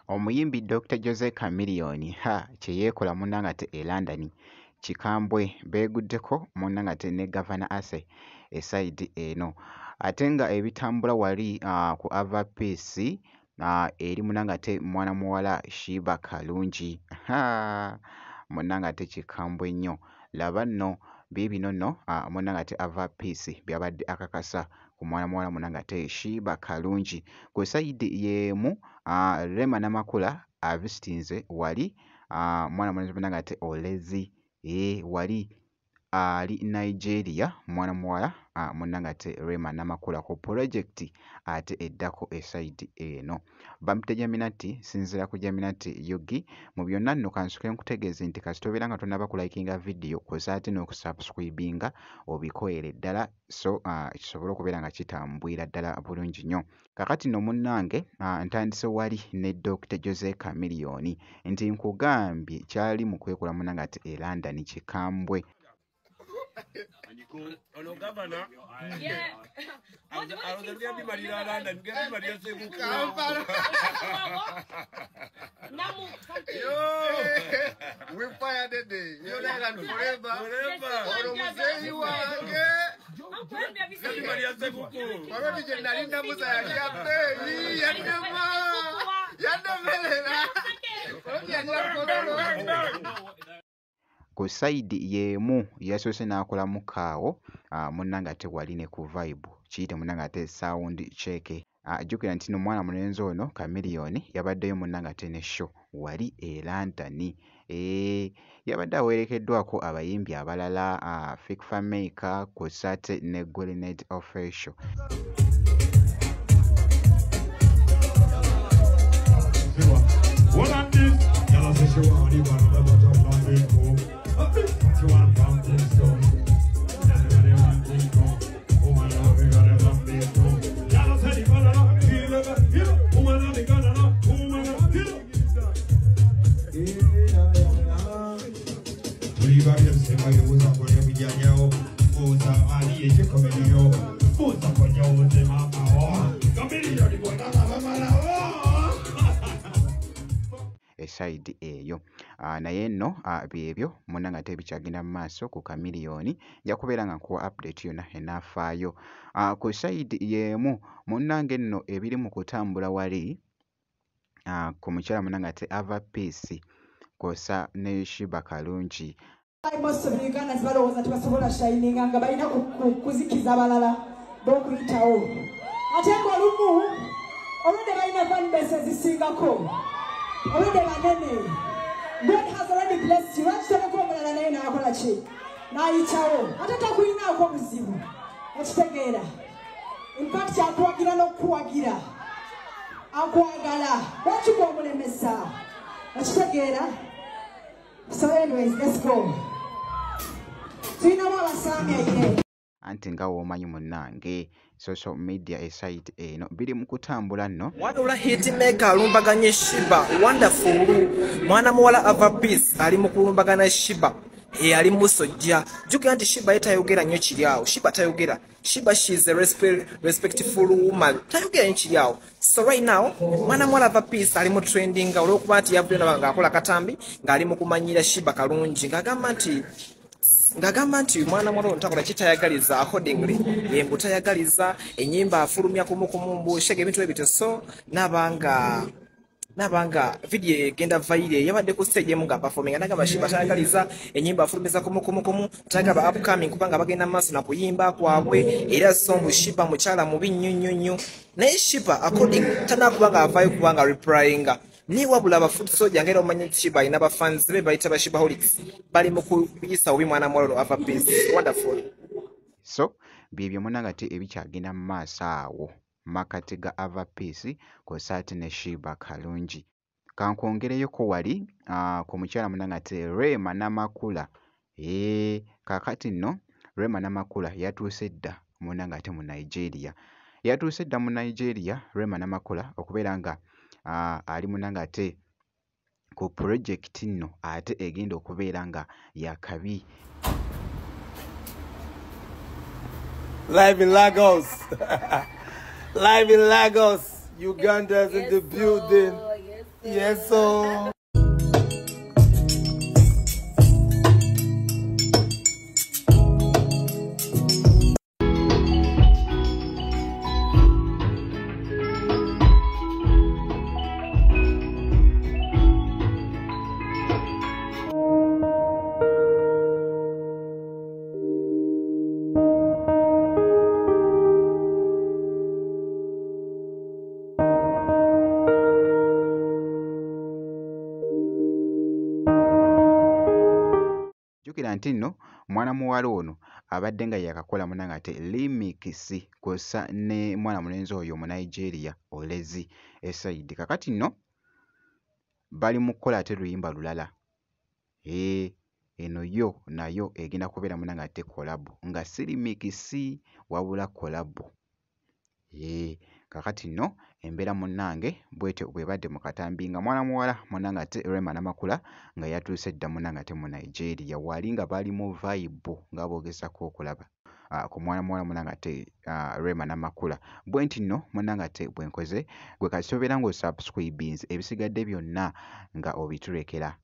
Omuyimbi Dr. Jose Chameleone kyeyeekola munnanga ate e London kikambwe beeguddeko munnanga ate ne Governor Ase esayidi eno ate nga ebitambula wali ku Ava Peace eri munnanga ate mwana muwala Shiba Kalungi munnanga ate kikambwe nnyo laba nno biibino nno munnanga ate Ava Peace byabadde akakasa ku mwana muwala munnanga ate Shiba Kalungi ku sayidi yeemu Rema Namakula avisitinze wali mwana munnanga ate Olezi wali ali Nigeria mwana muwala munnanga ate Rema Namakula ku projekiti ate eddako esayidi eno bamute Jaminati sinzira ku Jaminati Yugi mu byonna nno kansuke nkutegeeze nti kasitobeera nga tonnaba kulayikinga vidiyo kosa ate n'okusubscribinga obikoere ddala so kisobole okubeera nga kitambwira ddala bulungi nnyo kakati nno munnange ntandise wali ne Dr. Jose Chameleone nti nkugambye kyali mu kwekola munnanga ate e London kikambwe Ono Governor. Yeah. I was going to be Maria London. Get me Maria Sebu. We fired the day. You're not forever. Forever. You are again. Get me Maria Sebu. Already, you're not in the Musa. ku sayidi yeemu yasoose n'akolamu kaawo munnanga ate wali ne ku vibe kiyite munnanga ate sound check jjukira nti no mwana mulenzi ono Chameleone yabaddeyo munnanga ate ne show wali e London yabadde awerekeddwako abayimbi abalala Fake Fameka ku sate ne Golnet Official esayidi eyo naye nno byebyo munnanga ate bikyagenda mu maaso ku Chameleone nja kubeera nga nkuwa update yonna enaafaayo ku sayidi yeemu munnange nno ebiri mu kutambula wali ku mukyala munnanga ate Ava Peace kosa ne Shiba Kalungi most of Uganda balowooza tebasobola shininga nga balina kuzikiza abalala b'okuyitawo ate ng'olumu oludde balina fanbase ezisingako oludde banene God has already blessed you lwakitoleko omulala naye n'akola ki n'ayitawo ate takuyinaako buzibu okitegeera infact akuwagira n'okuwagira akwagala lwaki gw'omulemesa okitegeera so anyways let's go tuyinamu abasaamya ye anti nga woomanyi munnange social media esite eno biri mu kutambula nno wadula hitmaker alumbaganye Shiba wonderful mwana muwala Ava Peace ali mu kulumbagana Shiba ali musojja jukira nti Shiba yetayogera nnyo kiryawo Shiba tayogera Shiba she is a respectful woman tayogera nnyo kiryawo so right now mwana muwala Ava Peace ali mu trending olw'okuba nti yavudde nga akola katambi ng'ali mu kumanyira Shiba Kalungi ngagamba nti mwana muwala ntakola kitayagaliza accordingly yembu tayagaliza enyimba afulumya kumukumumbu shege ebintu ebito so nabanga video genda vaire yabadde ku stage nga performing nagamba Shiba tayagaliza enyimba afulumiza kumukumu tagaba upcoming kubanga bagenda maso na kuyimba kwabwe era songu Shiba muchala mubi nnyunyunyu naye Shiba according tanakubanga avayo kubanga replyinga ni wabula abafuti soja ngera omanyi Shiba ina ba fans be bayita ba Shibaholics bali mu kuyisa obi mwana muwala Ava Peace wonderful so byebyo munnanga ate ebikyagenda mu maaso awo makati ga Ava Peace kosaati ne Shiba Kalungi kankwongereyoko wali ku mukyala munnanga ate Rema Namakula kakati nno Rema Namakula yatuuse dda munnanga ate mu Nigeria Rema Namakula okubeera nga ali munnanga ate ku project nno ate egenda okubeera nga yakabi live in Lagos Live in Lagos, Uganda's in the building. Yes, sir. jjukira nti nno mwana muwala ono abadde nga yakakola munanga ate remix kw'ossa ne mwana mulenzi oyo mu Nigeria Olezi Esaidi. Kakati nno bali mu kukola ate luyimba lulala. Eno yo nayo egenda kubeera munanga ate collab nga si remix wabula collab. Kakati nno embeera munnange bwetyo bwebadde mu katambi nga mwana muwala munnanga ate Rema Namakula nga yatuuse dda munnanga ate mu Nigeria wali nga bali mu vibe nga boogezako okulaba ku mwana muwala munnanga ate Rema Namakula. Bwe nti nno munnanga ate bwe nkoze gwe kati sobeera ng'osubscribinze ebisigadde byonna nga obiturekera